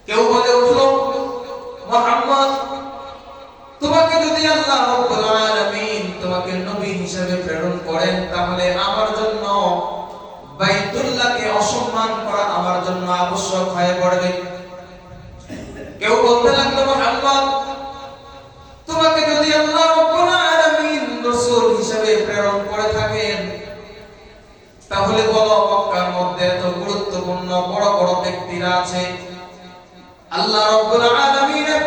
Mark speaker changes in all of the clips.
Speaker 1: কেউ বলে উঠলো, মুহাম্মদ, তোমাকে যদি আল্লাহ রাব্বুল আলামিন তোমাকে নবী হিসেবে প্রেরণ করেন, তাহলে আমার জন্য বাইতুল্লাহকে অসম্মান করা আমার জন্য আবশ্যক হয়ে পড়বে। কেউ বলতে লাগলো, মুহাম্মদ, তোমাকে যদি আল্লাহ রাব্বুল আলামিন রাসূল হিসেবে প্রেরণ করে থাকেন, তাহলে বলো মক্কার মধ্যে এত গুরুত্বপূর্ণ বড় বড় ব্যক্তিরা আছে, আল্লাহ রাব্বুল আলামিনের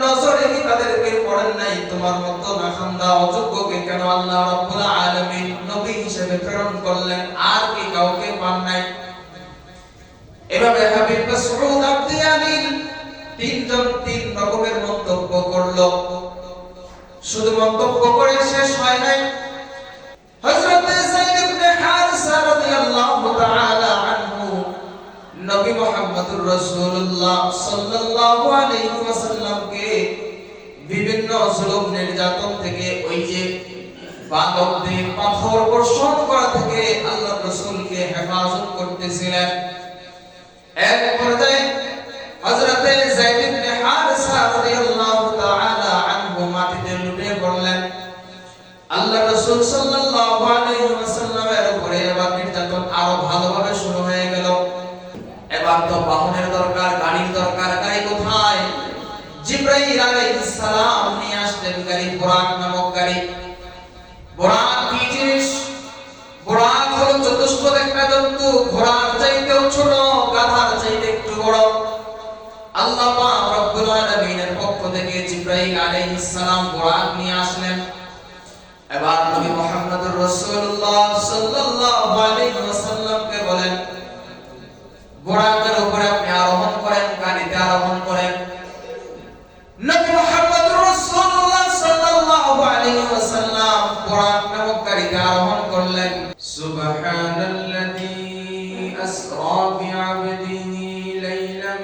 Speaker 1: নজরে কি তাদেরকে পড়েন নাই? তোমার মতো নাখান্দা অযোগ্যকে কেন আল্লাহ রাব্বুল আলামিন নবী হিসেবে প্রেরণ করলেন? আর কি কাউকে পান নাই? এভাবে হাবিব মাসউদ আবদিয়ানি তিনজন তিন রকমের মন্তব্য করলো। শুধু মন্তব্য করে শেষ হয় নাই। হযরত যায়েদ ইবনে হারিসা রাদিয়াল্লাহু তাআলা আনহু নবী মুহাম্মদুর রাসূলুল্লাহ সাল্লাল্লাহু আলাইহি ওয়াসাল্লামকে বিভিন্ন জুলুম নির্যাতন থেকে, ওই যে বাদকদের পাথর বর্ষণ করা থেকে আল্লাহর রাসূলকে হেফাজত করতেছিলেন। এক পর্যায়ে হযরত যায়েদ ইবনে হারিসা রাদিয়াল্লাহু তাআলা আনহু মাটিতে লুটিয়ে পড়লেন। আল্লাহর রাসূল সাল্লাল্লাহু আলাইহি ওয়াসাল্লামের উপরে এবার নির্যাতন আরো ভালোভাবে শুরু হয়ে গেল। এবার তো বাহনের দরকার, গাড়ির দরকার। গাড়ি কোথায়? জিবরাইল আলাইহিস সালাম নিয়ে আসলেন গাড়ি, বুরাক নামক গাড়ি। বুরাক কি জিনিস? বুরাক হলো চতুষ্পদ একটা জন্তু, ঘোড়ার চাইতেও ছোট, গাধার চাইতে একটু বড়। আল্লাহ পাক রব্বুল আলামিনের পক্ষ থেকে জিবরাইল আলাইহিস সালাম বুরাক নিয়ে আসলেন। এবার নবী মুহাম্মদুর রাসূলুল্লাহ সাল্লাল্লাহু আলাইহি ওয়াসাল্লামকে বলেন, বুরাকের উপরে আপনি আরোহণ করেন, গাড়িতে আরোহণ করেন। নবী মুহাম্মদুর রাসূলুল্লাহ সাল্লাল্লাহু আলাইহি ওয়াসাল্লাম বুরাক নামক গাড়িতে আরোহণ করলেন। সুবহানাল্লাযী আসরা বিআবদিহি লাইলাম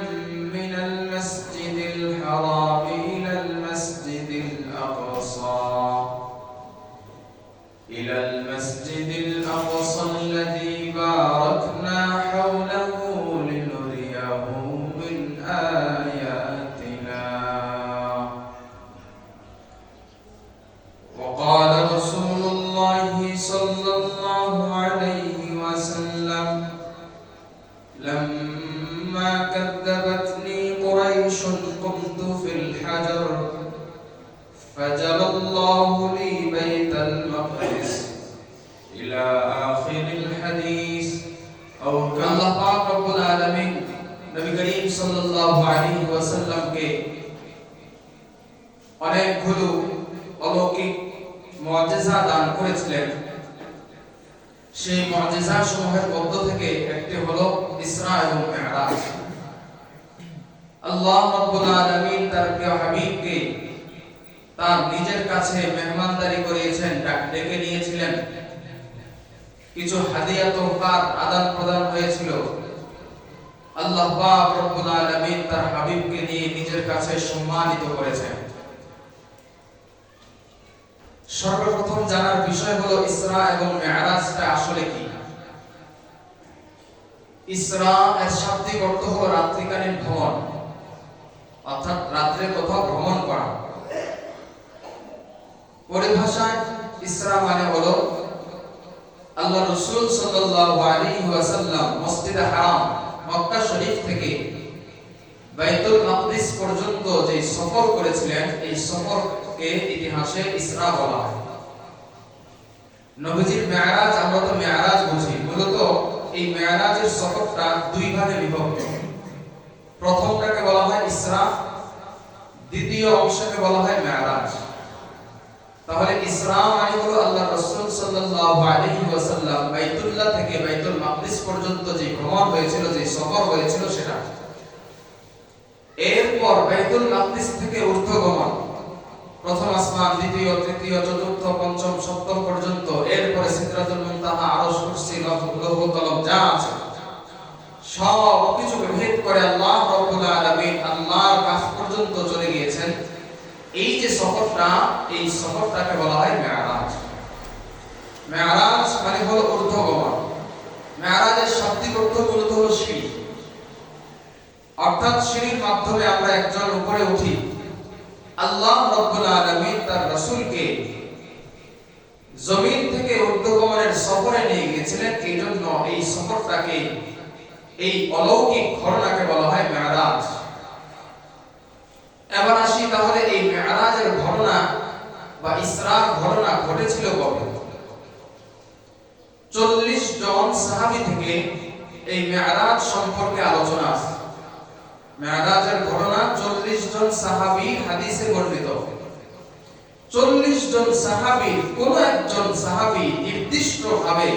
Speaker 1: মিনাল মাসজিদিল হারাম ইলাল মাসজিদিল আকসা ইলাল মাসজিদিল আকসা আল্লাযী বারাকনা হাওলাহু وقال رسول الله صلى الله عليه وسلم لما كذبتني قريش قمت في الحجر فجر الله لي بيت المقدس إلى آخر الحديث أو كما قال رب العالمين নবী করিম সাল্লাল্লাহু আলাইহি ওয়াসাল্লামকে অনেকগুলো অলৌকিক মুআজিজা দান করেছিলেন। সেই মুআজিজা সমূহের মধ্য থেকে একটি হলো ইসরা এবং মিরাজ। আল্লাহ রাব্বুল আলামিন তার প্রিয় হাবিবকে তার নিজের কাছে মেহমানদারি করিয়েছেন, ডেকে নিয়েছিলেন। কিছু হাদিয়া তোহফার আদান প্রদান হয়েছিল। আল্লাহ পাক রব্বুল আলামিন তার হাবিবকে নিয়ে নিজের কাছে সম্মানিত করেছেন। সর্বপ্রথম জানার বিষয় হলো ইসরা এবং মিরাজটা আসলে কি। ইসরা এর শাব্দিক অর্থ হলো রাত্রিকালীন ভ্রমণ, অর্থাৎ রাত্রে কোথাও ভ্রমণ করা। পরিভাষায় ইসরা মানে হলো আল্লাহ রাসূল সাল্লাল্লাহু আলাইহি ওয়াসাল্লাম মসজিদে হারাম মক্কা শরীফ থেকে বাইতুল মাকদিস পর্যন্ত যে সফর করেছিলেন, এই সফরকে ইতিহাসে ইসরা বলা হয়। নবীজির মিরাজ আমরা তো মিরাজ বুঝি, মূলত এই মিরাজের সফরটা দুই ভাগে বিভক্ত। প্রথমটাকে বলা হয় ইসরা, দ্বিতীয় অংশকে বলা হয় মিরাজ। তাহলে ইসরা মানে হলো আল্লাহ রাসূল সাল্লাল্লাহু আলাইহি ওয়াসাল্লাম বাইতুল্লাহ থেকে বাইতুল মাকদিস পর্যন্ত যে ভ্রমণ হয়েছিল, যে সফর হয়েছিল সেটা। এরপর বাইতুল মাকদিস থেকে ঊর্ধ্বগমন, প্রথম আসমান, দ্বিতীয়, তৃতীয়, চতুর্থ, পঞ্চম, সপ্তম পর্যন্ত। এরপরে সিদরাতুল মুনতাহা, আরশ, কুরসি, লৌহ কলম যা আছে সব কিছুকে ভেদ করে আল্লাহ রাব্বুল আলামিন আল্লাহর কাছ পর্যন্ত চলে গিয়েছেন। এই যে সফরটা, এই সফরটাকে বলা হয় মিরাজ। মিরাজ মানে হলো ঊর্ধ্বগমন। মিরাজের শাব্দিক অর্থ মূলত হলো সিঁড়ি। অর্থাৎ সিঁড়ির মাধ্যমে আমরা একজন উপরে উঠি। আল্লাহ রাব্বুল আলামিন তার রাসূলকে জমিন থেকে ঊর্ধ্বগমনের সফরে নিয়ে গিয়েছিলেন, এই জন্য এই সফরটাকে, এই অলৌকিক ঘটনাকে বলা হয় মেরাজ। এবার আসি তাহলে এই মেরাজের ঘটনা বা ইসরার ঘটনা ঘটেছিল কবে? 40 জন সাহাবী থেকে এই মেরাজ সম্পর্কে আলোচনা আছে। মেরাজের ঘটনা 40 জন সাহাবী হাদিসে বর্ণিত। 40 জন সাহাবীর কোন একজন সাহাবী নির্দিষ্টভাবে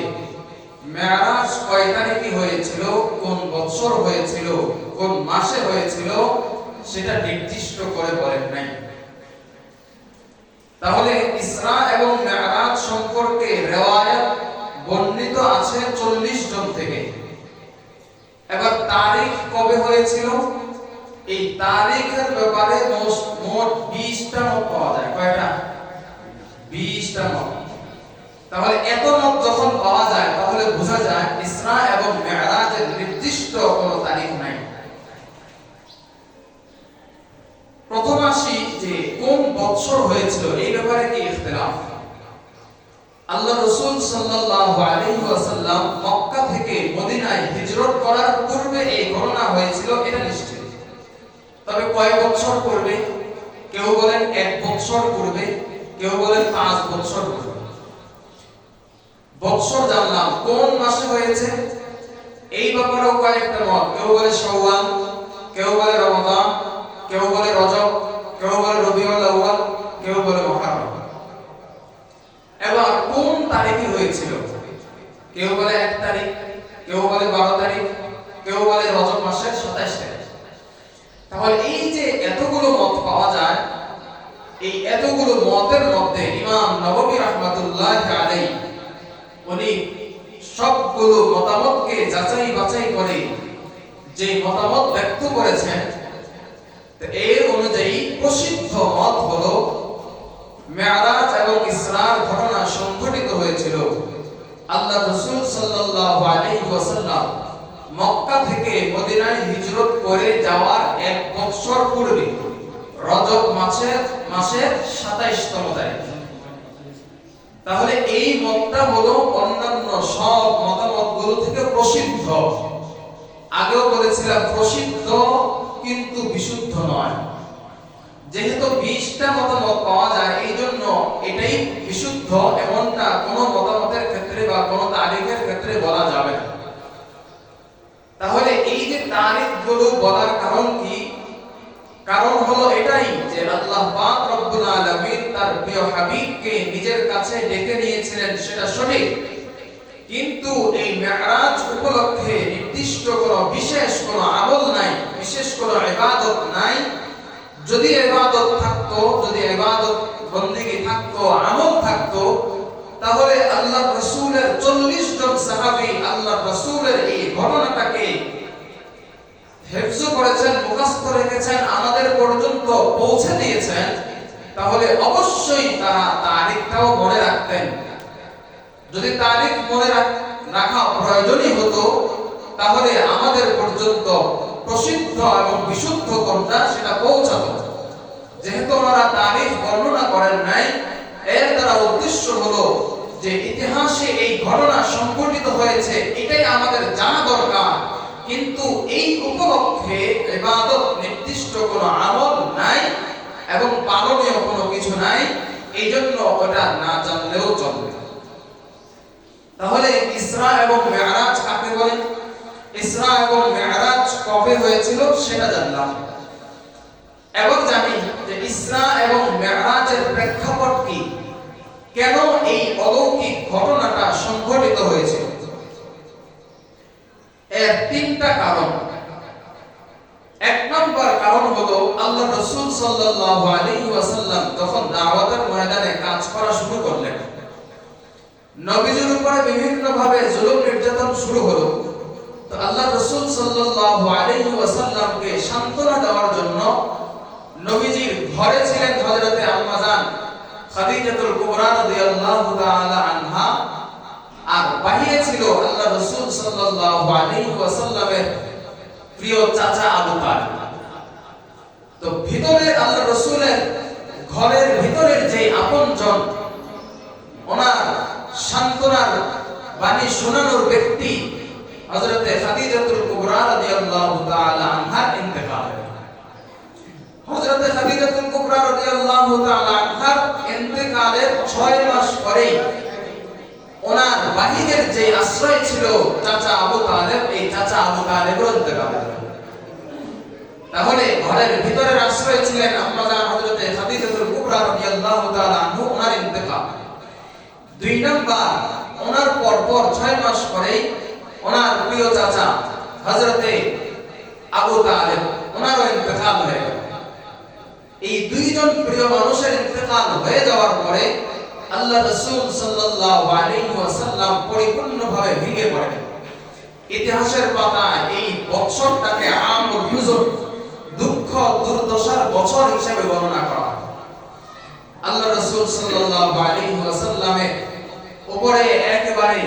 Speaker 1: মেরাজ কয় তারিখে হয়েছিল, কোন বছর হয়েছিল, কোন মাসে হয়েছিল সেটা নির্দিষ্ট করে বলেন নাই। তাহলে ইসরা এবং মেরাজ সম্পর্কে রিওয়ায়াত বর্ণিত আছে 40 জন থেকে। এবার তারিখ কবে হয়েছিল, এই তারিখের ব্যাপারে মোট 20টা মত পাওয়া যায়। কয়টা? 20টা মত। তাহলে এত মত যখন পাওয়া যায় তাহলে বোঝা যায় ইসরা এবং মেরাজের নির্দিষ্ট কোনো তারিখ নাই। প্রথম আসি যে কোন বছর হয়েছিল, এই ব্যাপারে কি ইখতিলাফ। আল্লাহ রাসূল সাল্লাল্লাহু আলাইহি ওয়াসাল্লাম মক্কা থেকে মদিনায় হিজরত করার পূর্বে এই ঘটনা হয়েছিল, এটা নিশ্চিত। তবে কয় বছর পূর্বে? কেউ বলেন 1 বছর পূর্বে, কেউ বলেন 5 বছর পূর্বে। বছর জানলাম, কোন মাসে হয়েছে এই ব্যাপারেও কয়েকটা মত। কেউ বলে শাওয়াল, কেউ বলে রমাদান, কেউ বলে রজব, কেউ বলে রবিউল আউয়াল, কেউ বলে মুহররম। এবার কোন তারিখে হয়েছিল? কেউ বলে 1 তারিখ, কেউ বলে 12 তারিখ, কেউ বলে রজব মাসের 27 তারিখ। তাহলে এই যে এতগুলো মত পাওয়া যায়, এই এতগুলো মতের মধ্যে ইমাম নববী রাহমাতুল্লাহি আলাইহি উনি সবগুলো মতামতকে যাচাই বাছাই করে যে মতামত ব্যক্ত করেছেন, এর অনুযায়ী প্রসিদ্ধ মত হলো মেরাজ এবং ইসরার ঘটনা সংঘটিত হয়েছিল আল্লাহ রাসূল সাল্লাল্লাহু আলাইহি ওয়াসাল্লাম মক্কা থেকে মদিনায় হিজরত করে যাওয়ার 1 বছর পূর্বে রজব মাসের 27তম তারিখ। তাহলে এই মতটা হলো অন্যান্য সব মতামতগুলো থেকে প্রসিদ্ধ। আগেও বলেছিলাম প্রসিদ্ধ কিন্তু বিশুদ্ধ নয়। যেহেতু 20টা মতামত পাওয়া যায়, এই জন্য এটাই বিশুদ্ধ এমনটা কোনো মতামতের ক্ষেত্রে বা কোনো তারিখের ক্ষেত্রে বলা যাবে না। তাহলে এই যে তারিখগুলো বলার কারণ কি? কারণ হলো এটাই যে আল্লাহ পাক রব্বুল আলামিন তার প্রিয় হাবিবকে নিজের কাছে ডেকে নিয়েছিলেন, সেটা সঠিক। কিন্তু এই মেরাজ উপলক্ষে নির্দিষ্ট কোনো বিশেষ কোনো আমল নাই, বিশেষ কোনো ইবাদত নাই। যদি ইবাদত থাকতো, যদি ইবাদত বন্দেগী থাকতো, আমল থাকতো, তাহলে আল্লাহর রাসূলের 40 জন সাহাবী আল্লাহর রাসূলের এই ঘটনাটাকে হেফজ করেছেন, মুখস্থ রেখেছেন, আমাদের পর্যন্ত পৌঁছে দিয়েছেন। তাহলে অবশ্যই তারা তারিখটাও মনে রাখতেন। যদি তারিখ মনে রাখা প্রয়োজনই হতো, তাহলে আমাদের পর্যন্ত প্রসিদ্ধ এবং বিশুদ্ধ কোনটা সেটা পৌঁছাতো। যেহেতু ওনারা তারিখ বর্ণনা করেন নাই, এর দ্বারা উদ্দেশ্য হলো যে ইতিহাসে এই ঘটনা সংঘটিত হয়েছে, এটাই আমাদের জানা দরকার। কিন্তু এই উপলক্ষে ইবাদত নির্দিষ্ট কোনো আমল নাই এবং পালনীয় কোনো কিছু নাই, এই জন্য ওটা না জানলেও চলবে। তাহলে ইসরা এবং মেরাজ কাকে বলে? ইসরা এবং মেরাজ কবে হয়েছিল সেটা জানলাম। এবং জানি যে ইসরা এবং মেরাজের প্রেক্ষাপট কি, কেন এই অলৌকিক ঘটনাটা সংঘটিত হয়েছে। এর 3টা কারণ। 1 নম্বর কারণ হলো আল্লাহ রাসূল সাল্লাল্লাহু আলাইহি ওয়াসাল্লাম যখন দাওয়াতের ময়দানে কাজ করা শুরু করলেন, নবীজির উপরে বিভিন্ন ভাবে জুলুম নির্যাতন শুরু হলো। তো আল্লাহ রাসূল সাল্লাল্লাহু আলাইহি ওয়াসাল্লামকে সান্ত্বনা দেওয়ার জন্য নবীজির ঘরে ছিলেন হযরতে আম্মা জান খাদিজাতুল কুবরা রাদিয়াল্লাহু তাআলা আনহা, আর বাহিরে ছিল আল্লাহ রাসূল সাল্লাল্লাহু আলাইহি ওয়াসাল্লামের প্রিয় চাচা আবু তালেব। তো ভিতরে আল্লাহ রাসূলের ঘরের ভিতরের যে আপনজন, ওনার সান্ত্বনার বাণী শোনানোর ব্যক্তি হযরতে খাদিজাতুল কুবরা রাদিয়াল্লাহু তাআলা আনহার ইন্তেকাল হয়। হযরতে খাদিজাতুল কুবরা রাদিয়াল্লাহু তাআলা আনহার ইন্তেকালের 6 মাস পরেই ওনার বাহিনীর যে আশ্রয় ছিল চাচা আবু তালেব, এই চাচা আবু তালেবের ইন্তেকাল হয়। তাহলে ঘরের ভিতরের আশ্রয় ছিলেন আম্মা জান হযরতে খাদিজাতুল কুবরা রাদিয়াল্লাহু তাআলা আনহু, ওনার ইন্তেকাল। 2 নাম্বার, ওনার পরপর 6 মাস পরেই ওনার প্রিয় চাচা হযরতে আবু তালেব, ওনারও ইন্তেকাল হয়ে গেল। এই দুইজন প্রিয় মানুষের ইন্তেকাল হয়ে যাওয়ার পরে আল্লাহ রাসূল সাল্লাল্লাহু আলাইহি ওয়াসাল্লাম পরিপূর্ণভাবে ভেঙে পড়েন। ইতিহাসের পাতায় এই বছরটাকে আমুল হুজুন, দুঃখ দুর্দশার বছর হিসেবে বর্ণনা করা হয়। আল্লাহ রাসূল সাল্লাল্লাহু আলাইহি ওয়াসাল্লামের উপরে একেবারে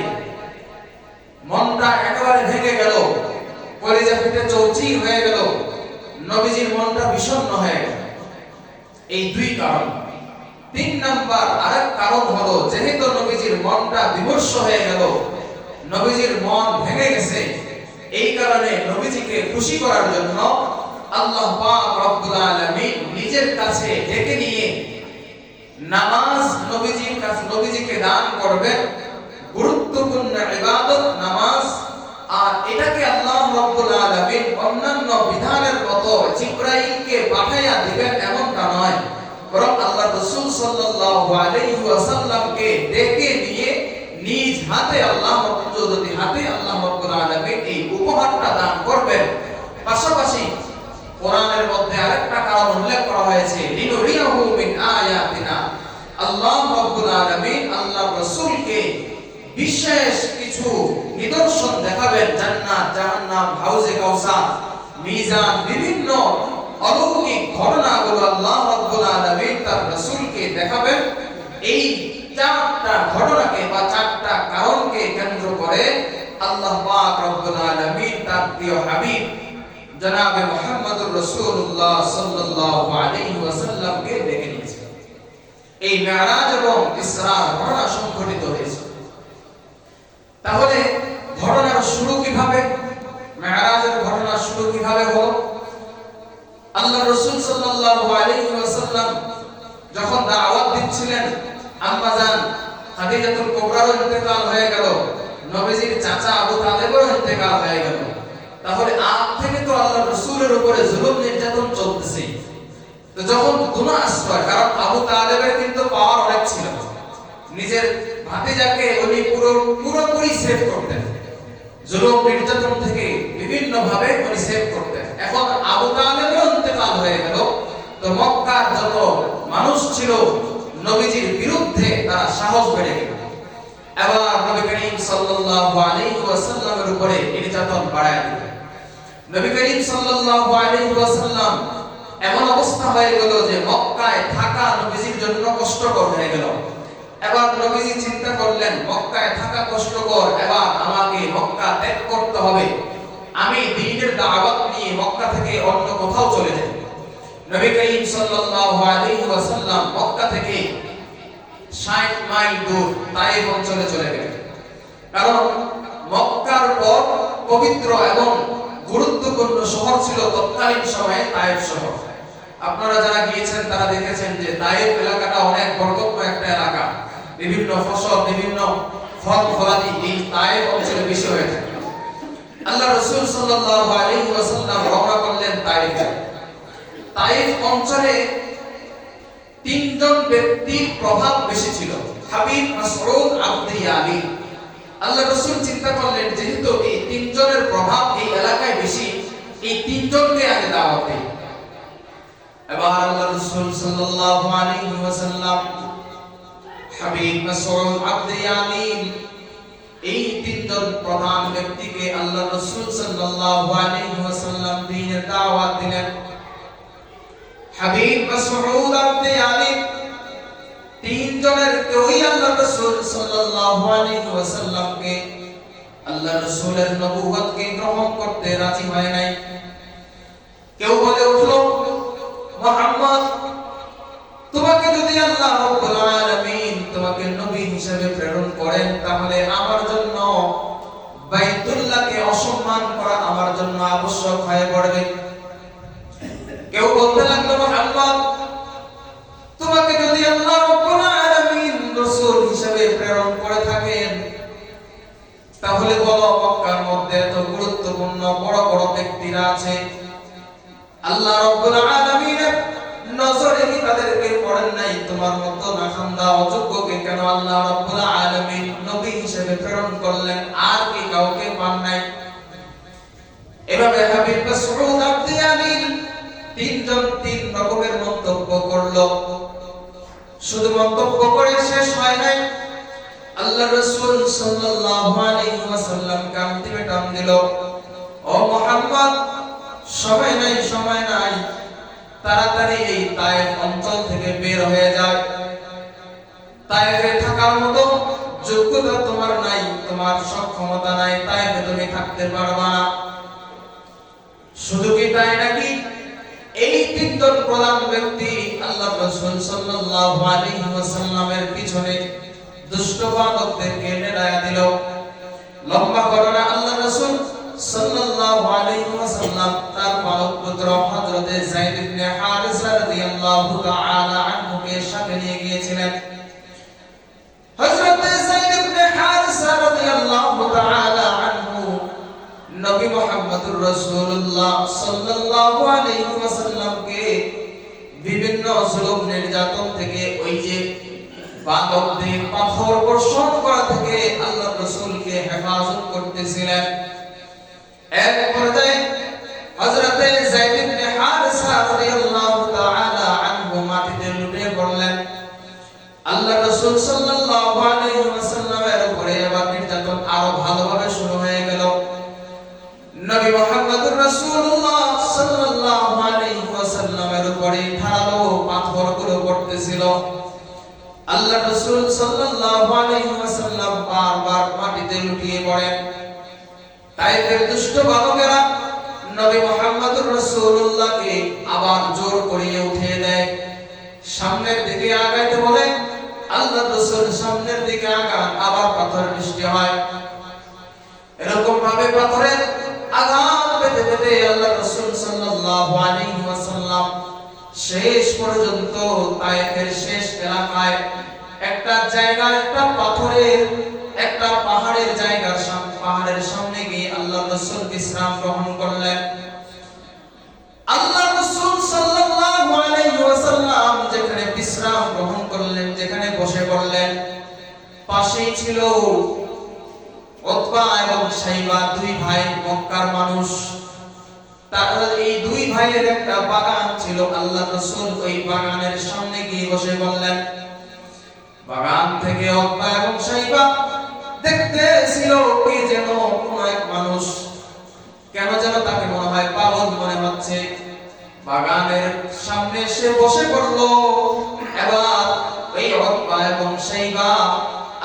Speaker 1: মনটা একেবারে ভেঙে গেল, কলিজা ফেটে চৌচির হয়ে গেল, নবীজির মনটা বিষণ্ণ হয়ে গেল। এই 2 কারণ। 3 নাম্বার আরেক কারণ হলো, যেহেতু নবীজির মনটা বিমর্ষ হয়ে গেল, নবীজির মন ভেঙে গেছে, এই কারণে নবীজিকে খুশি করার জন্য আল্লাহ পাক রব্বুল আলামিন নিজের কাছে ডেকে নিয়ে নামাজ নবীজির কাছে নবীজিকে দান করবেন। গুরুত্বপূর্ণ ইবাদত নামাজ। আর এটাকে আল্লাহ রাব্বুল আলামিন অন্যান্য বিধানের মতো জিবরাইলকে পাঠাইয়া দিবেন এমনটা নয়, বরং আল্লাহ রাসূল সাল্লাল্লাহু আলাইহি ওয়াসাল্লামকে ডেকে নিয়ে নিজ হাতে আল্লাহ রাব্বুল আলামিন এই উপহারটা দান করবেন। পাশাপাশি কোরআনের মধ্যে আরেকটা কারণ উল্লেখ করা হয়েছে, লিনুরিয়াহু মিন আয়াতিনা। আল্লাহ রাব্বুল আলামিন আল্লাহ রাসূলকে বিশেষ কিছু নিদর্শন দেখাবেন। জান্নাত, জাহান্নাম, হাউজে কাউসার, মিজান, বিভিন্ন অলৌকিক ঘটনাগুলো আল্লাহ রাব্বুল আলামিন তার রাসূলকে দেখাবেন। এই 4টা ঘটনাকে বা 4টা কারণকে কেন্দ্র করে আল্লাহ পাক রব্বুল আলামিন তার প্রিয় হাবিব জনাবে মুহাম্মদুর রাসূলুল্লাহ সাল্লাল্লাহু আলাইহি ওয়াসাল্লামকে ডেকে নিয়েছেন। এই মেরাজ এবং ইসরার ঘটনা সংঘটিত হয়েছে। তাহলে ঘটনার শুরু কিভাবে, মেরাজের ঘটনা শুরু কিভাবে হলো? আল্লাহ রাসূল সাল্লাল্লাহু আলাইহি ওয়াসাল্লাম যখন দাওয়াত দিচ্ছিলেন, আম্মা জান খাদিজাতুল কুবরার ইন্তেকাল হয়ে গেল, নবীজির চাচা আবু তালেবের ইন্তেকাল হয়ে গেল। তাহলে আজ থেকে তো আল্লাহ রাসূলের উপরে জুলুম নির্যাতন চলতেছে। তো যখন গুনাহ আশ্রয়, কারণ আবু তালেবের কিন্তু পাওয়ার অনেক ছিল, নিজের ভাতিজাকে উনি পুরোপুরি সেভ করতেন, জুলুম নির্যাতন থেকে বিভিন্ন ভাবে উনি সেভ করতেন। এখন আবু তালেবের ইন্তেকাল হয়ে গেল, তো মক্কার যত মানুষ ছিল নবীজির বিরুদ্ধে তারা সাহস বেড়ে গেল। এবার নবী করিম সাল্লাল্লাহু আলাইহি ওয়াসাল্লামের উপরে নির্যাতন বাড়ায় দিল। নবী করিম সাল্লাল্লাহু আলাইহি ওয়াসাল্লাম এমন অবস্থা হয়ে গেল যে মক্কায় থাকা নবীজির জন্য কষ্টকর হয়ে গেল। এবার নবীজি চিন্তা করলেন, মক্কায় থাকা কষ্টকর, এবার আমাকে মক্কা ত্যাগ করতে হবে। আমি দ্বীনের দাওয়াত নিয়ে মক্কা থেকে অন্য কোথাও চলে যাই। নবী করিম সাল্লাল্লাহু আলাইহি ওয়াসাল্লাম মক্কা থেকে 60 মাইল দূর তায়েফ অঞ্চলে চলে গেলেন। কারণ মক্কার পর পবিত্র এবং গুরুত্বপূর্ণ শহর ছিল তৎকালীন সময়ে তায়েফ শহর। আপনারা যারা গিয়েছেন তারা দেখেছেন যে তায়েফ এলাকাটা অনেক বরকতময় একটা এলাকা, বিভিন্ন ফসল, বিভিন্ন ফল ফলাদি এই তায়েফ অঞ্চলে বেশি হয়ে থাকে। আল্লাহ রাসূল সাল্লাল্লাহু আলাইহি ওয়াসাল্লাম রওনা করলেন তায়েফে। তায়েফ অঞ্চলে 3 জন ব্যক্তির প্রভাব বেশি ছিল, হাবিব, মাসউদ, আবদে ইয়ালি। আল্লাহ রাসূল চিন্তা করলেন, যেহেতু এই 3 জনের প্রভাব এই এলাকায় বেশি, এই 3 জনকে আগে দাওয়াত দেই। এবার আল্লাহ রাসূল সাল্লাল্লাহু আলাইহি ওয়াসাল্লাম হাবিব, মাসউদ, আবদে ইয়ালি, এই 3 জন প্রধান ব্যক্তিকে আল্লাহ রাসূল সাল্লাল্লাহু আলাইহি ওয়াসাল্লাম দ্বীনের দাওয়াত দিলেন। হাবিব, মাসউদ, আবদে ইয়ালি 3 জনের কেউই আল্লাহ রাসূল সাল্লাল্লাহু আলাইহি ওয়াসাল্লামকে আল্লাহ রাসূলের নবুয়তকে গ্রহণ করতে রাজি হয় নাই। কেউ বলে উঠলো, মুহাম্মদ, তোমাকে যদি আল্লাহ রাব্বুল আলামিন তোমাকে নবী হিসেবে প্রেরণ করেন, তাহলে আমার জন্য বাইতুল্লাহকে অসম্মান করা আমার জন্য আবশ্যক হয়ে পড়বে। কেউ বলতে লাগলো, মুহাম্মদ, তোমাকে যদি আল্লাহ রাব্বুল আলামিন রাসূল হিসেবে প্রেরণ করে থাকেন, তাহলে বলো মক্কার মধ্যে এত গুরুত্বপূর্ণ বড় বড় ব্যক্তিরা আছে, আল্লাহ রাব্বুল আলামিনের নজরে কি তাদেরকে পড়েন নাই? তোমার মতো নাখান্দা অযোগ্যকে কেন আল্লাহ রাব্বুল আলামিন নবী হিসেবে প্রেরণ করলেন? আর কি কাউকে পান নাই? এভাবে হাবিব মাসউদ আবদিয়ানি তিনজন তিন রকমের মন্তব্য করলো। শুধু মন্তব্য করে শেষ হয় নাই, আল্লাহ রাসূল সাল্লাল্লাহু আলাইহি ওয়াসাল্লাম আলটিমেটাম দিল, ও মুহাম্মদ, সময় নাই, তাড়াতাড়ি এই তায়েফ অঞ্চল থেকে বের হয়ে যায়। তায়েফে থাকার মতো যোগ্যতা তোমার নাই, তোমার সক্ষমতা নাই, তায়েফে তুমি থাকতে পারবা না। শুধু কি তাই নাকি? এই তিনজন প্রধান ব্যক্তি আল্লাহ রাসূল সাল্লাল্লাহু আলাইহি ওয়াসাল্লামের পিছনে দুষ্ট বালকদেরকে নেড়ায়া দিল। লম্বা ঘটনা। আল্লাহ রাসূল সাল্লাল্লাহু আলাইহি ওয়াসাল্লাম তার বালক পুত্র হযরত যায়েদ ইবনে হারিসা রাদিয়াল্লাহু তাআলা আনহুকে সাথে নিয়ে গিয়েছিলেন। হযরত যায়েদ ইবনে হারিসা রাদিয়াল্লাহু তাআলা আনহু নবী মুহাম্মদুর রাসূলুল্লাহ সাল্লাল্লাহু আলাইহি ওয়াসাল্লামকে বিভিন্ন জুলুম নির্যাতন থেকে, ওই যে বালকদের পাথর বর্ষণ করা থেকে আল্লাহ রাসূলকে হেফাজত করতেছিলেন। এক পর্যায়ে হযরত যায়েদ ইবনে হারিসা রাদিয়াল্লাহু তাআলা আনহু মাটিতে লুটিয়ে পড়লেন। আল্লাহ রাসূল সাল্লাল্লাহু আলাইহি ওয়াসাল্লামের উপরে এবার নির্যাতন আরো ভালোভাবে শুরু হয়ে গেল। নবী মুহাম্মদুর রাসূলুল্লাহ সাল্লাল্লাহু আলাইহি ওয়াসাল্লামের উপরে ধারালো পাথরগুলো পড়তেছিল। আল্লাহ রাসূল সাল্লাল্লাহু আলাইহি ওয়াসাল্লাম বারবার মাটিতে লুটিয়ে পড়েন। তায়েফের দুষ্ট বালকেরা নবী মুহাম্মদুর রাসূলুল্লাহকে আবার জোর করিয়ে উঠিয়ে দেয়। সামনের দিকে আগাইতে বলে আল্লাহ রাসূল সামনের দিকে আগান, আবার পাথর বৃষ্টি হয়। এরকম ভাবে পাথরের আঘাত পেতে পেতে আল্লাহ রাসূল সাল্লাল্লাহু আলাইহি ওয়াসাল্লাম শেষ পর্যন্ত তায়েফের শেষ এলাকায় একটা জায়গা, একটা পাথরের, একটা পাহাড়ের জায়গার পাহাড়ের সামনে গিয়ে আল্লাহ রাসূল বিশ্রাম গ্রহণ করলেন। আল্লাহ রাসূল সাল্লাল্লাহু আলাইহি ওয়াসাল্লাম যেখানে বিশ্রাম গ্রহণ করলেন, যেখানে বসে পড়লেন, পাশেই ছিল উতবা এবং শাইবা, দুই ভাই মক্কার মানুষ। তারা এই দুই ভাইয়ের একটা বাগান ছিল। আল্লাহ রাসূল ওই বাগানের সামনে গিয়ে বসে পড়লেন। বাগান থেকে উতবা এবং শাইবা দেখতেছিল কি যেন কোন এক মানুষ, কেন যেন তাকে মনে হয় পাগল মনে হচ্ছে। বাগানের সামনে এসে বসে পড়লো। এবার এই উতবা এবং শাইবা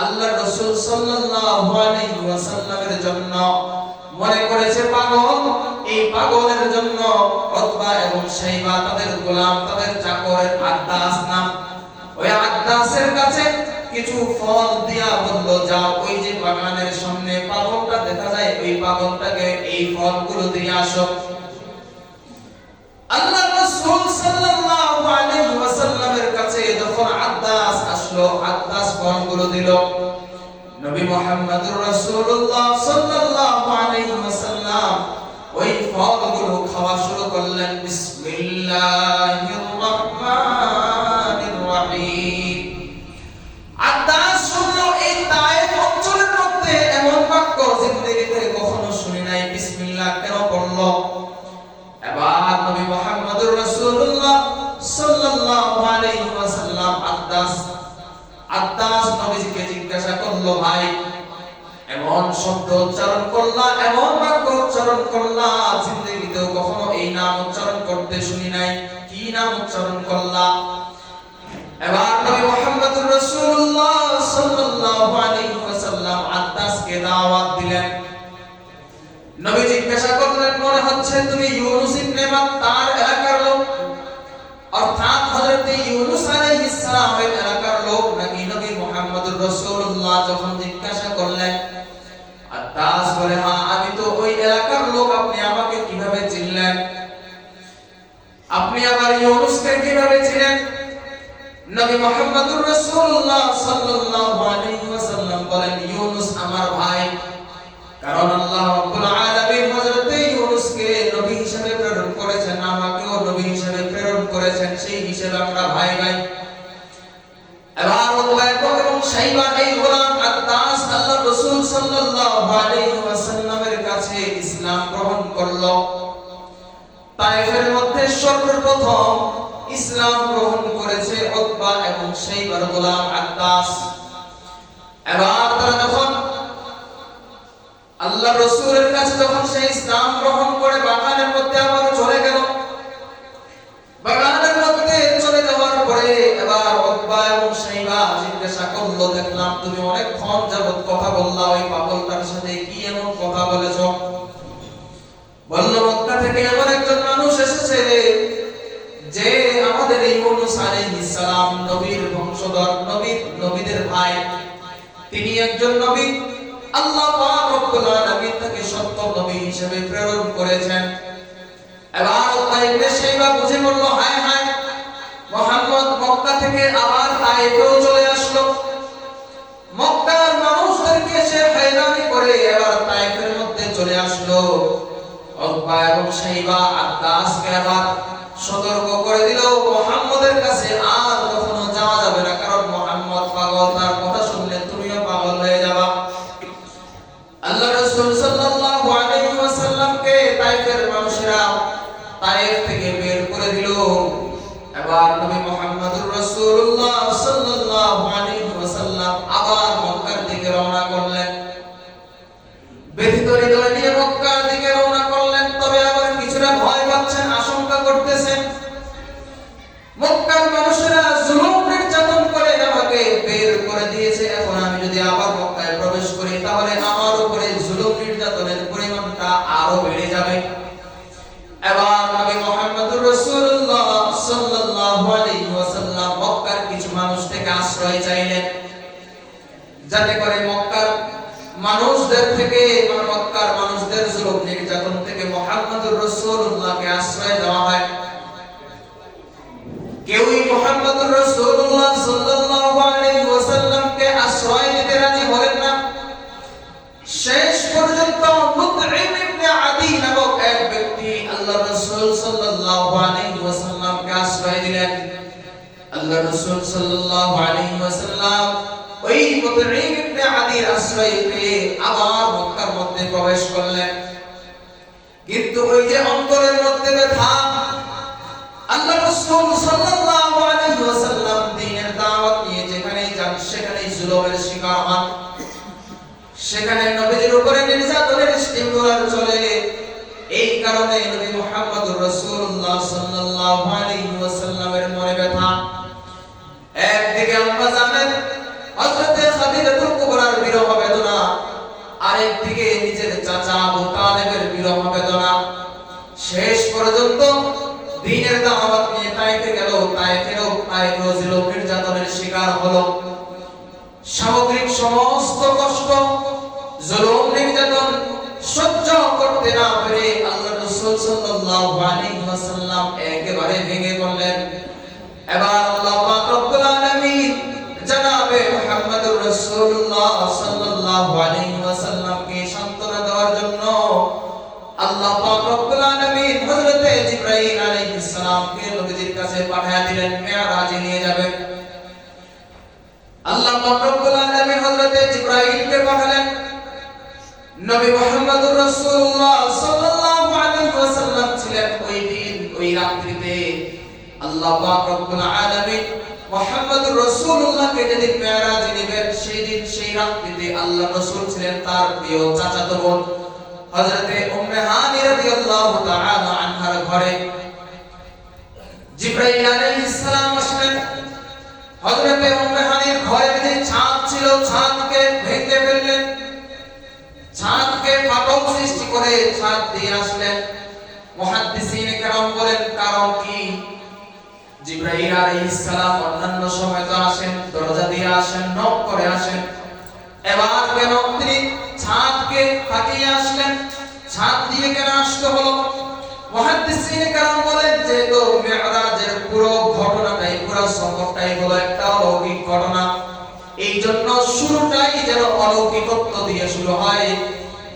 Speaker 1: আল্লাহ রাসূল সাল্লাল্লাহু আলাইহি ওয়াসাল্লামের জন্য মনে করেছে পাগল। এই পাগলের জন্য উতবা এবং শাইবা তাদের গোলাম, তাদের চাকরের আদ্দাস নাম, ওই আদ্দাসের কাছে কিছু ফল দিয়া বলল, যাও ওই যে বাগানের সামনে পাগলটা দেখা যায়, ওই পাগলটাকে এই ফলগুলো দিয়ে আসো। আল্লাহ রাসূল সাল্লাল্লাহু আলাইহি ওয়াসাল্লামের কাছে যখন আদ্দাস আসলো, আদ্দাস ফলগুলো দিল। নবী মুহাম্মদুর রাসূলুল্লাহ সাল্লাল্লাহু আলাইহি ওয়াসাল্লাম ওই ফলগুলো খাওয়া শুরু করলেন। বিসমিল্লাহির রাহমানির রহিম। আদ্দাস শুনলো এই তায়েফ অঞ্চলের মধ্যে এমন বাক্য জিন্দেগিতে কখনো শুনি নাই, বিসমিল্লাহ কেন পড়লো? এবার নবী মুহাম্মদুর রাসূলুল্লাহ সাল্লাল্লাহু আলাইহি ওয়াসাল্লাম আদ্দাস নবীজিকে জিজ্ঞাসা করলো, ভাই এমন শব্দ উচ্চারণ করলা, এমন বাক্য উচ্চারণ করলা, জিন্দেগিতেও কখনো এই নাম উচ্চারণ করতে শুনি নাই, কি নাম উচ্চারণ করলা? এবার নবী মুহাম্মদুর রাসূলুল্লাহ সাল্লাল্লাহু আলাইহি ওয়াসাল্লাম আদ্দাসকে দাওয়াত দিলেন। মনে হচ্ছে তুমি ইউনুস ইবনে মাত্তার এলাকার লোক, অর্থাৎ হযরত ইউনুস আলাইহিস সালামের এলাকার লোক নাকি নবী মুহাম্মদুর রাসূলুল্লাহ যখন জিজ্ঞাসা করলেন, আত্তাস বলে, হ্যাঁ আমি তো ওই এলাকার লোক। আপনি আমাকে কিভাবে চিনলেন? আপনি আবার ইউনুসকে কিভাবে চিনেন? নবী মুহাম্মদুর রাসূলুল্লাহ সাল্লাল্লাহু আলাইহি ওয়াসাল্লাম বলেন, ইউনুস আমার ভাই। কারণ আল্লাহ রাব্বুল আলামিন হযরত ইউনুসকে নবী হিসেবে প্রেরণ করেছেন, আমাকেও নবী হিসেবে প্রেরণ করেছেন, সেই হিসেবে আমরা ভাই ভাই। এবার উতবা এবং শাইবা এই গোলাম আত্তাস আল্লাহর রাসূল সাল্লাল্লাহু আলাইহি ওয়াসাল্লামের কাছে ইসলাম গ্রহণ করলো। তায়েফের মধ্যে সর্বপ্রথম ইসলাম গ্রহণ করেছে উতবা এবং শাইবার গোলাম আত্তাস। এবার তারা যখন আল্লাহর রাসূলের কাছে যখন সে ইসলাম গ্রহণ করে বাগানের মধ্যে আবার চলে গেল। বাগানের মধ্যে চলে যাওয়ার পরে এবার উতবা এবং শাইবা জিজ্ঞাসা করলো, দেখলাম তুমি অনেকক্ষণ যাবত কথা বললা, ওই পাগলটার সাথে কি এমন কথা বলেছো? বলল, মক্কা থেকে এমন একজন মানুষ এসেছে যে আমাদের ইউনুস আলাইহিস সালাম নবীর বংশধর, নবীদের ভাই। তিনি একজন নবী, আল্লাহ পাক রব্বুল আলামিন তাকে সত্য নবী হিসেবে প্রেরণ করেছেন। এবার উতবা ইবনে শাইবা বুঝে বলল, হায় হায়, মুহাম্মদ মক্কা থেকে আবার তায়েফেও চলে আসলো। মক্কার মানুষদেরকে সে হয়রানি করে এবার তায়েফের মধ্যে চলে আসলো। উতবা এবং শাইবা আত্তাসকে আবার সতর্ক করে দিল, মুহাম্মদের কাছে আর কখনো যাওয়া যাবে না, কারণ মুহাম্মদ পাগল, তার কথা শুনলে তুমিও পাগল হয়ে যাবা। আল্লাহ রাসূল সাল্লাল্লাহু আলাইহি ওয়াসাল্লামকে তায়েফের মানুষেরা তায়েফ থেকে বের করে দিল। এবার নবী মুহাম্মদুর রাসূলুল্লাহ সাল্লাল্লাহু আলাইহি ওয়াসাল্লাম আবার মক্কার দিকে রওনা করলেন। ব্যথিত হৃদয় নিয়ে মক্কার দিকে রওনা করলেন, তবে আবার কিছুটা ভয় পাচ্ছেন, আশঙ্কা করতেছেন। মক্কার মানুষেরা জুলুম নির্যাতন করে আমাকে বের করে দিয়েছে, এখন আমি যদি আবার মক্কায় প্রবেশ করি তাহলে আমার উপরে জুলুম নির্যাতনের পরিমাণটা আরো বেড়ে যাবে। এবার নবী মুহাম্মদুর রাসূলুল্লাহ সাল্লাল্লাহু আলাইহি ওয়াসাল্লাম মক্কার কিছু মানুষ থেকে আশ্রয় চাইলেন, যাতে করে মক্কার মানুষদের জুলুম নির্যাতন থেকে মুহাম্মদুর রাসূলুল্লাহকে আশ্রয় দেওয়া হয়। কেউই মুহাম্মদুর রাসূলুল্লাহ সাল্লাল্লাহু আলাইহি ওয়াসাল্লামকে আশ্রয় দিতে রাজি হলেন না। শেষ পর্যন্ত মুতঈম ইবনে আদি নামক এক ব্যক্তি আল্লাহর রাসূল সাল্লাল্লাহু আলাইহি ওয়াসাল্লামকে আশ্রয় দিলেন। আল্লাহর রাসূল সাল্লাল্লাহু আলাইহি ওয়াসাল্লাম ওই মুতঈম ইবনে আদির আশ্রয় পেয়ে আবার মক্কার মধ্যে প্রবেশ করলেন। কিন্তু ওই যে অন্তরের মধ্যে ব্যথা, আল্লাহর রাসূল সাল্লাল্লাহু আলাইহি ওয়াসাল্লাম দ্বীনের দাওয়াত নিয়ে যেখানেই যান সেখানেই জুলুমের শিকার হন, সেখানে নবীজির উপরে নির্যাতনের স্টিমুলার চলে। এই কারণে নবী মুহাম্মদুর রাসূলুল্লাহ সাল্লাল্লাহু আলাইহি ওয়াসাল্লামের মনে ব্যথা। একদিকে আম্মা জানেন হযরতে খাদিজাতুল কুবরার বিরহ বেদনা, আরেকদিকে নিজের চাচা আবু তালেবের বিরহ বেদনা। শেষ পর্যন্ত দ্বীনের দাওয়াত নিয়ে তায়েফে গেল, তায়েফেও জুলুম নির্যাতনের শিকার হলো। সামগ্রিক সমস্ত কষ্ট, জুলুম নির্যাতন সহ্য করতে না পেরে আল্লাহর রাসূল সাল্লাল্লাহু আলাইহি ওয়াসাল্লাম একেবারে ভেঙে পড়লেন। এবার আল্লাহ পাক রব্বুল আলামিন জনাবে মুহাম্মদুর রাসূলুল্লাহ সাল্লাল্লাহু আলাইহি ওয়াসাল্লামকে সান্ত্বনা দেওয়ার জন্য আল্লাহ পাক রব্বুল আলামিন হযরতে জিবরাইল আলাইহিস সালামকে নবীজির কাছে পাঠিয়ে দিলেন, মেরাজে নিয়ে যাবেন। আল্লাহ পাক রব্বুল আলামিন হযরতে জিবরাইলকে পাঠালেন। নবী মুহাম্মদুর রাসূলুল্লাহ সাল্লাল্লাহু আলাইহি ওয়াসাল্লাম ছিলেন ওই দিন ওই রাত্রিতে। আল্লাহ পাক রব্বুল আলামিন মুহাম্মদুর রাসূলুল্লাহকে যেদিন মেরাজে নেবেন সেই রাত্রিতে আল্লাহর রাসূল ছিলেন তার প্রিয় চাচাতো বোন হযরতে উম্মে হানি রাদিয়াল্লাহু তাআলা আনহার ঘরে। জিবরাইল আলাইহিস সালাম আসলেন। হযরতে উম্মে হানির ঘরে যে ছাদ ছিল ছাদকে ভেঙে ফেললেন, ছাদকে ফাটল সৃষ্টি করে ছাদ দিয়ে আসলেন। মুহাদ্দিসিনে কেরাম বলেন কারণ কি? জিবরাইল আলাইহিস সালাম অন্যান্য সময় তো আসেন, দরজা দিয়ে আসেন, নক করে আসেন, এবার কেন তিনি ছাদকে কাটিয়ে আসলেন? ছাদ দিয়ে কেন আসতে হলো? মুহাদ্দিসিনে কেরাম বলেন যে তো মিরাজের পুরো ঘটনাটাই, পুরো সফরটাই হলো একটা অলৌকিক ঘটনা। এই জন্য শুরুটাই যেন অলৌকিকত্ব দিয়ে শুরু হয়।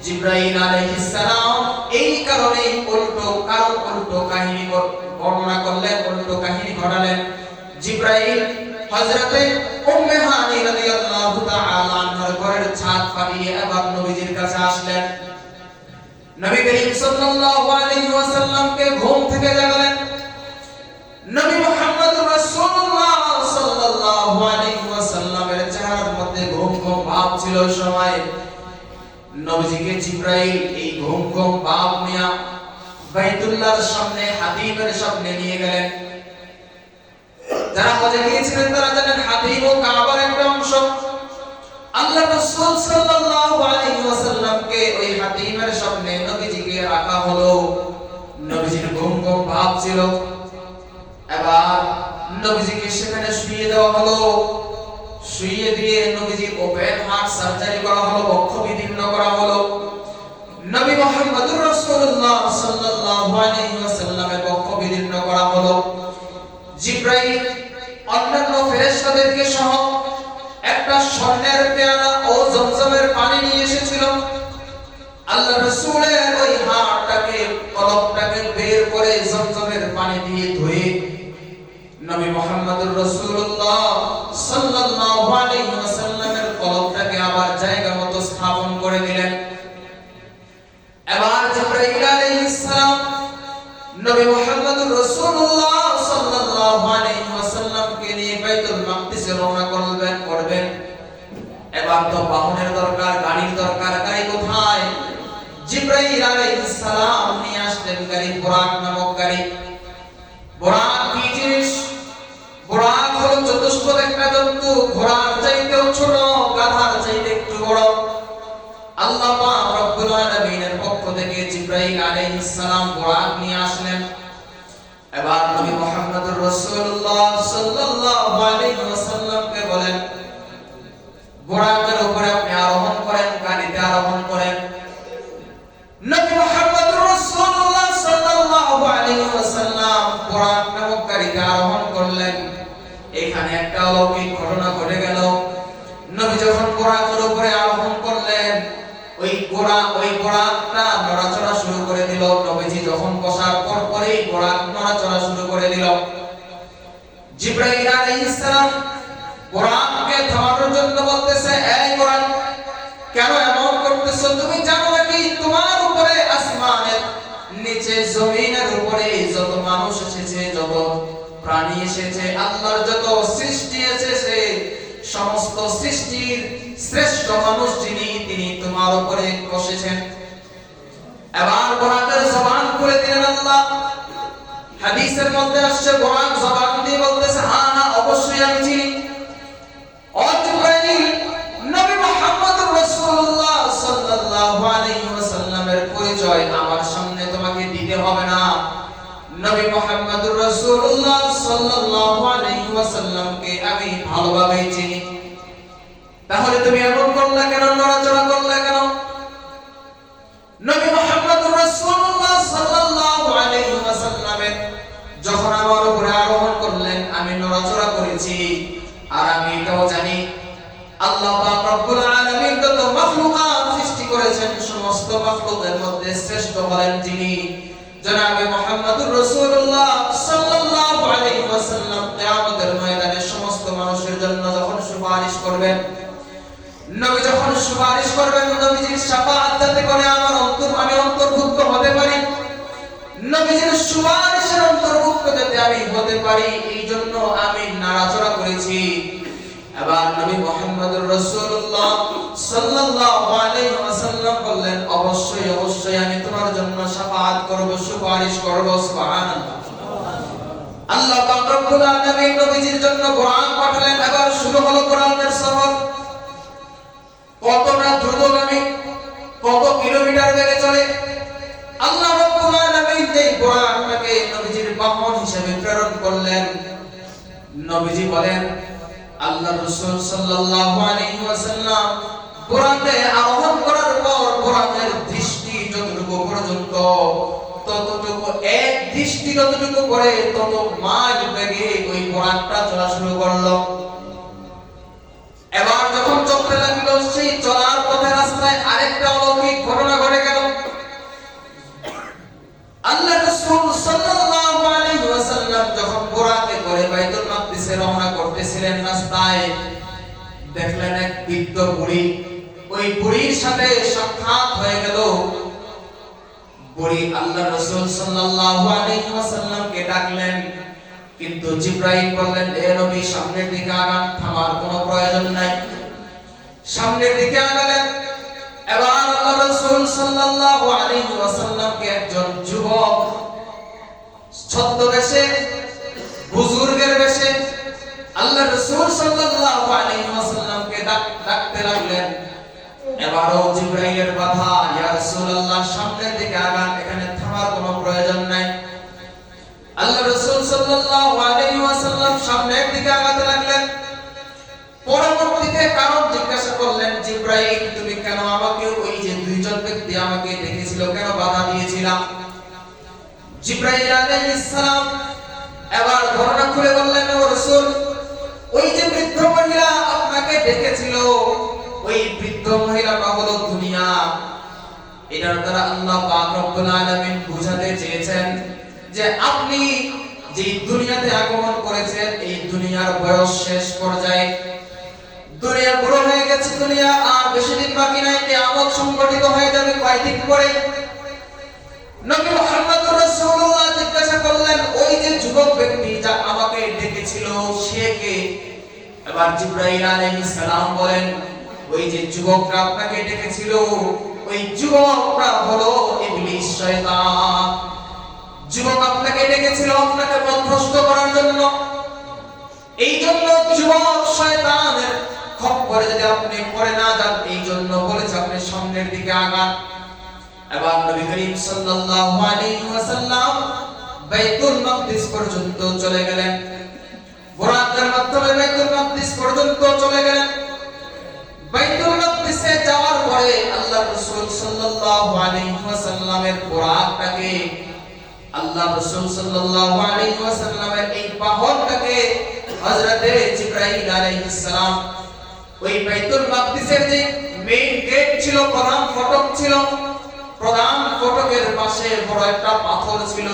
Speaker 1: জিবরাইল আলাইহিস সালাম এই কারণে উল্টো কাহিনী বর্ণনা করলেন, উল্টো কাহিনী ঘটালেন। জিবরাইল হযরতে উম্মে হানি রাদিয়াল্লাহু তাআলা আনহার ঘরের ছাদ ফাটিয়ে এবার নবীজির কাছে আসলেন। নবী করিম সাল্লাল্লাহু আলাইহি ওয়াসাল্লামকে ঘুম থেকে জাগালেন। নবী মুহাম্মদুর রাসূলুল্লাহ সাল্লাল্লাহু আলাইহি ওয়াসাল্লামের চেহারার মধ্যে ঘুম ঘুম ভাব ছিল। ওই সময় নবীজিকে জিবরাইল এই ঘুম ঘুম ভাব নিয়ে বাইতুল্লাহর সামনে, হাতিমের সামনে নিয়ে গেলেন। যারা হজে গিয়েছিলেন তারা জানেন হাতিম ও কাবার একটা অংশ। আল্লাহ রাসূল সাল্লাল্লাহু আলাইহি ওয়াসাল্লামকে ওই হাতিমের সামনে নবীজিকে রাখা হলো। নবীজির ঘুম ঘুম ভাব ছিল। এবার নবীজিকে সেখানে শুইয়ে দেওয়া হলো। শুইয়ে দিয়ে নবীজির ওপেন হার্ট সার্জারি করা হলো, বক্ষ বিদীর্ণ করা হলো। নবী মুহাম্মদুর রাসূলুল্লাহ সাল্লাল্লাহু আলাইহি ওয়াসাল্লামের বক্ষ বিদীর্ণ করা হলো। জিবরাইল অন্যান্য ফেরেশতাদেরকে সহ একটা স্বর্ণের পেয়ালা ও জমজমের পানি নিয়ে এসেছিল। আল্লাহ রাসূলের ওই হাড়টাকে, কলবটাকে বের করে জমজমের পানি দিয়ে ধুয়ে নবী মুহাম্মদুর রাসূলুল্লাহ সাল্লাল্লাহু আলাইহি ওয়াসাল্লামের কলবটাকে আবার জায়গা মতো স্থাপন করে দিলেন। এবার জিবরাইল আলাইহিস সালাম নবী মুহাম্মদুর রাসূলুল্লাহ সাল্লাল্লাহু আলাইহি ওয়াসাল্লামকে নিয়ে বাইতুল মাকদিসে রওনা করবেন। এবার তো বাহনের দরকার, গাড়ির দরকার। গাড়ি কোথায়? জিবরাইল আলাইহিস সালাম নিয়ে আসলেন গাড়ি, বুরাক নামক গাড়ি। বুরাক কি জিনিস? বুরাক হলো চতুষ্পদ একটা জন্তু, ঘোড়ার চাইতেও ছোট, গাধার চাইতে একটু বড়। আল্লাহ পাক রব্বুল আলামিনের পক্ষ থেকে জিবরাইল আলাইহিস সালাম বুরাক নিয়ে আসলেন। এবার নবী মুহাম্মদুর রাসূলুল্লাহ সাল্লাল্লাহু আলাইহি ওয়াসাল্লামকে বলেন, বুরাকের উপরে আপনি আরোহণ করেন, গাড়িতে আরোহণ করেন। নবী মুহাম্মদুর রাসূলুল্লাহ সাল্লাল্লাহু আলাইহি ওয়াসাল্লাম বুরাক নামক গাড়িতে আরোহণ করলেন। এখানে একটা অলৌকিক ঘটনা ঘটে গেল। নবী যখন বুরাকের উপরে আরোহণ করলেন, ওই বুরাকটা নড়াচড়া শুরু করে দিল। নবীজি যখন বসার পরেই বুরাক নড়াচড়া শুরু করে দিল। জিবরাইল আলাইহিস সালাম বুরাককে থামানোর জন্য বলতেছে, এই বুরাক, কেন এমন করতেছো? তুমি জানো নাকি তোমার উপরে আসমানের নিচে, জমিনের উপরে যত মানুষ এসেছে, যত প্রাণী এসেছে, আল্লাহর যত সৃষ্টি এসেছে, সমস্ত সৃষ্টির শ্রেষ্ঠ মানুষ যিনি, তিনি তোমার উপরে বসেছেন। এবার বুরাকের জবান খুলে দিলেন আল্লাহ। হাদিসের মধ্যে আসছে বুরাক জবান দিয়ে বলতেছে, হ্যাঁ হ্যাঁ, অবশ্যই আমি চিনি। ও জিবরাইল, নবী মুহাম্মদুর রাসূলুল্লাহ সাল্লাল্লাহু আলাইহি ওয়াসাল্লামের পরিচয় আমার সামনে তোমাকে দিতে হবে না। নবী মুহাম্মদুর রাসূলুল্লাহ সাল্লাল্লাহু আলাইহি ওয়াসাল্লামকে আমি ভালোভাবে চিনি। তাহলে তুমি এমন করলে কেন? নড়াচড়া করলে কেন? নবী মুহাম্মদুর রাসূলুল্লাহ সাল্লাল্লাহু আলাইহি ওয়াসাল্লামের যখন আমার উপরে আরোহণ করলেন, আমি নড়াচড়া করেছি। আর আমি এটাও জানি আল্লাহ পাক রব্বুল আলামিন যত মাখলুকাত সৃষ্টি করেছেন, সমস্ত মাখলুকের মধ্যে শ্রেষ্ঠ হলেন যিনি, জনাবে মুহাম্মদুর রাসূলুল্লাহ সাল্লাল্লাহু আলাইহি ওয়াসাল্লাম। কিয়ামতের ময়দানে সমস্ত মানুষের জন্য যখন সুপারিশ করবেন, নবী যখন সুপারিশ করবেন, নবীজির শাফাআত যাতে করে আমি অন্তর্ভুক্ত হতে পারি, নবীজির সুপারিশের অন্তর্ভুক্ত যাতে আমি হতে পারি, এই জন্য আমি নাড়াচড়া করেছি। এবার নবী মুহাম্মদুর রাসূলুল্লাহ সাল্লাল্লাহু আলাইহি ওয়াসাল্লাম বললেন, অবশ্যই অবশ্যই আমি তোমার জন্য শাফাআত করব, সুপারিশ করব। সুবহানাল্লাহ। আল্লাহ পাক রব্বুল আলামিন নবীজির জন্য কোরআন পাঠালেন। এবার শুরু হলো কোরআনের সফর। কতটা দ্রুতগামী, কত কিলোমিটার বেগে চলে। আল্লাহ রাব্বুল আলামিন এই প্রেরণ করলেন। নবীজি বলেন আল্লাহ রাসূল সাল্লাল্লাহু আলাইহি ওয়াসাল্লাম বুরাকে আরোহণ করার পর বুরাকের দৃষ্টি যতটুকু পর্যন্ত, ততটুকু এক দৃষ্টি যতটুকু করে তত মাইল বেগে ওই বুরাকটা চলা শুরু করলো। এবার যখন চলতে লাগলো, সেই চলার পথে রাস্তায় আরেকটা অলৌকিক ঘটনা ঘটে গেল। আল্লাহ রাসূল সাল্লাল্লাহু আলাইহি ওয়াসাল্লাম যখন বুরাকে করে বাইতুল মাকদিসে রওনা করতেছিলেন, রাস্তায় দেখলেন এক বৃদ্ধ বুড়ি। ওই বুড়ির সাথে সাক্ষাৎ হয়ে গেল। বুড়ি আল্লাহ রাসূল সাল্লাল্লাহু আলাইহি ওয়াসাল্লামকে ডাকলেন, কিন্তু জিবরাইল বললেন, হে নবী সামনের দিকে আগান, থামার কোনো প্রয়োজন নাই। সামনের দিকে আগালেন। এবার আল্লাহ রাসূল সাল্লাল্লাহু আলাইহি ওয়াসাল্লামকে একজন যুবক ছদ্মবেশে, বুজুর্গের বেশে আল্লাহ রাসূল সাল্লাল্লাহু আলাইহি ওয়াসাল্লামকে ডাকতে লাগলেন। এবারও জিবরাইলের বাধা, ইয়া রাসূলুল্লাহ সামনের দিকে আগান, এখানে থামার কোনো প্রয়োজন নাই। আল্লাহ রাসূল সাল্লাল্লাহু আলাইহি ওয়াসাল্লাম সামনের দিকে আগাতে লাগলেন। পরবর্তীতে কারণ জিজ্ঞাসা করলেন, জিবরাইল তুমি কেন আমাকে, ওই যে দুইজন ব্যক্তি আমাকে ডেকেছিল, কেন বাধা দিয়েছিলা? জিবরাইল আলাইহিস সালাম এবার ঘটনা খুলে বললেন, ও রাসূল, ওই যে বৃদ্ধ মহিলা আপনাকে ডেকেছিল, ওই বৃদ্ধ মহিলাটা হলো দুনিয়া। এটার দ্বারা আল্লাহ পাক রব্বুল আলামিন বুঝাতে চেয়েছেন যে আপনি যে দুনিয়াতে আগমন করেছেন, এই দুনিয়ার বয়স শেষ পর্যায়ে, দুনিয়া বুড়ো হয়ে গেছে, দুনিয়া আর বেশি দিন বাকি নাই, কিয়ামত সংঘটিত হয়ে যাবে কয়েকদিন পরে। নবী মুহাম্মদুর রাসূলুল্লাহ জিজ্ঞাসা করলেন, ওই যে যুবক ব্যক্তি যা আমাকে ডেকেছিল সে কে? এবার জিবরাইল আলাইহিস সালাম বলেন, ওই যে যুবকরা আপনাকে ডেকেছিল, ওই যুবকরা হলো ইবলিস, শয়তান। যুবক আপনাকে ডেকেছিল আপনাকে পথভ্রষ্ট করার জন্য। এই জন্য যুবক শয়তানের খপ্পরে যদি আপনি পড়ে না যান, এই জন্য বলেছে আপনি সামনের দিকে আগান। এবার নবী করিম সাল্লাল্লাহু আলাইহি ওয়াসাল্লাম বাইতুল মাকদিস পর্যন্ত চলে গেলেন। বুরাকের মাধ্যমে বাইতুল মাকদিস পর্যন্ত চলে গেলেন। বাইতুল মাকদিসে যাওয়ার পরে আল্লাহ রাসূল সাল্লাল্লাহু আলাইহি ওয়াসাল্লামের বুরাকটাকে, আল্লাহ রাসূল সাল্লাল্লাহু আলাইহি ওয়াসাল্লামের এই বাহনটাকে হযরতে জিবরাইল আলাইহিস সালাম ওই বাইতুল মাকদিসের যে মেইন গেট ছিল, প্রধান ফটক ছিল, প্রধান ফটকের পাশে বড় একটা পাথর ছিল,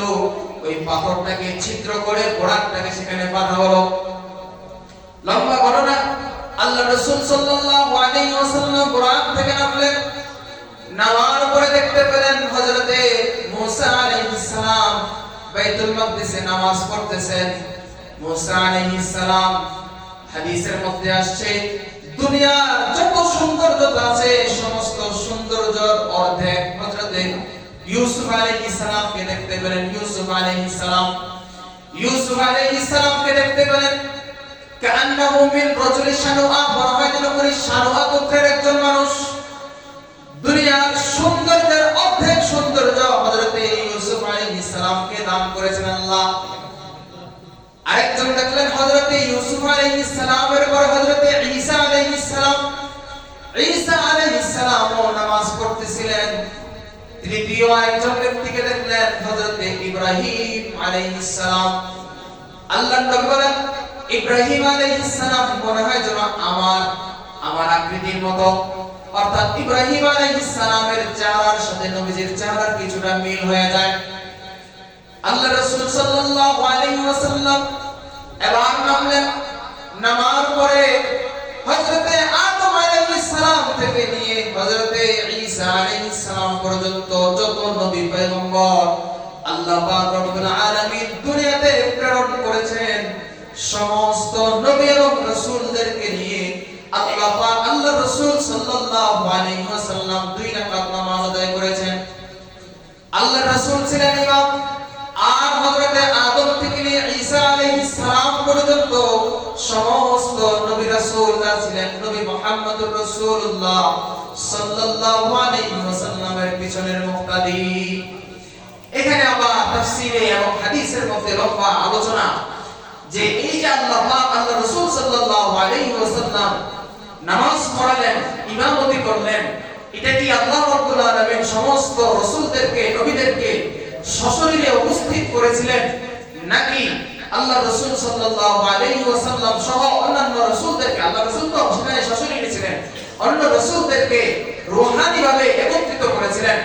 Speaker 1: ওই পাথরটাকে ছিদ্র করে বুরাকটাকে সেখানে বাঁধা হলো। লম্বা ঘটনা। আল্লাহ রাসূল সাল্লাল্লাহু আলাইহি ওয়াসাল্লাম বুরাক থেকে নামলেন। নামার পরে দেখতে পেলেন হযরতে মুসা আলাইহিস সালাম বাইতুল মাকদিসে নামাজ পড়তেছেন। মুসা আলাইহিস সালাম, হাদিসের মধ্যে আসছে, দুনিয়ার যত সৌন্দর্যতা আছে সমস্ত সৌন্দর্যের অর্ধেক হযরতে ইউসুফ আলাইহিস সালামকে দেখতে পেলেন। ইউসুফ আলাইহিস সালামকে দেখতে পেলেন। কান্নাহু মিন রাজুলি শানুআ, মনে হয় যেন উনি শানুআ গোত্রের একজন মানুষ। দুনিয়ার সৌন্দর্যের অর্ধেক সৌন্দর্য হযরতে ইউসুফ আলাইহিস সালামকে দান করেছেন আল্লাহ। আরেকজন দেখলেন হযরতে ইউসুফ আলাইহিস সালামের পর হযরতে ঈসা আলাইহিস সালাম। ঈসা আলাইহিস সালামও নামাজ পড়তেছিলেন। তৃতীয় আরেকজন ব্যক্তিকে দেখলেন হযরতে ইব্রাহিম আলাইহিস সালাম। আল্লাহর নবী বলেন, ইব্রাহিম আলাইহিস সালাম মনে হয় যেন আমার আকৃতির মতো, অর্থাৎ ইব্রাহিম আলাইহিস সালামের চেহারার সাথে নবীজির চেহারার কিছুটা মিল হয়ে যায়। আল্লাহ রাসূল সাল্লাল্লাহু আলাইহি ওয়াসাল্লাম এবার নামলেন। নামার পরে হযরতে আদম আলাইহিস সালাম থেকে নিয়ে হযরতে ঈসা আলাইহিস সালাম পর্যন্ত যত নবী পয়গম্বর আল্লাহ পাক রব্বুল আলামিন দুনিয়াতে প্রেরণ করেছেন, সমস্ত নবী এবং রাসূলদেরকে নিয়ে আল্লাহ পাক আল্লাহ রাসূল সাল্লাল্লাহু আলাইহি ওয়াসাল্লাম 2 রাকাত নামাজ আদায় করেছেন। আল্লাহ রাসূল ছিলেন ইমাম, আর হযরতে আদম থেকে নিয়ে ঈসা আলাইহিস সালাম পর্যন্ত সমস্ত নবী রাসূলরা ছিলেন নবী মুহাম্মদুর রাসূলুল্লাহ সাল্লাল্লাহু আলাইহি ওয়াসাল্লামের পিছনের মুক্তাদি। এখানে আবার তাফসীরে এবং হাদিসের মধ্যে লম্বা আলোচনা যে এই যে আল্লাহ পাক আল্লাহ রাসূল সাল্লাল্লাহু আলাইহি ওয়াসাল্লাম নামাজ পড়ালেন, ইমামতি করলেন, এটা কি আল্লাহ রাব্বুল আলামিন সমস্ত রাসূলদেরকে, নবীদেরকে সশরীরে উপস্থিত করেছিলেন, নাকি আল্লাহ রাসূল সাল্লাল্লাহু আলাইহি ওয়াসাল্লাম সহ অন্যান্য রাসূলদেরকে, আল্লাহ রাসূল তো সেখানে সশরীরে ছিলেন, অন্য রাসূলদেরকে রূহানি ভাবে একত্রিত করেছিলেন?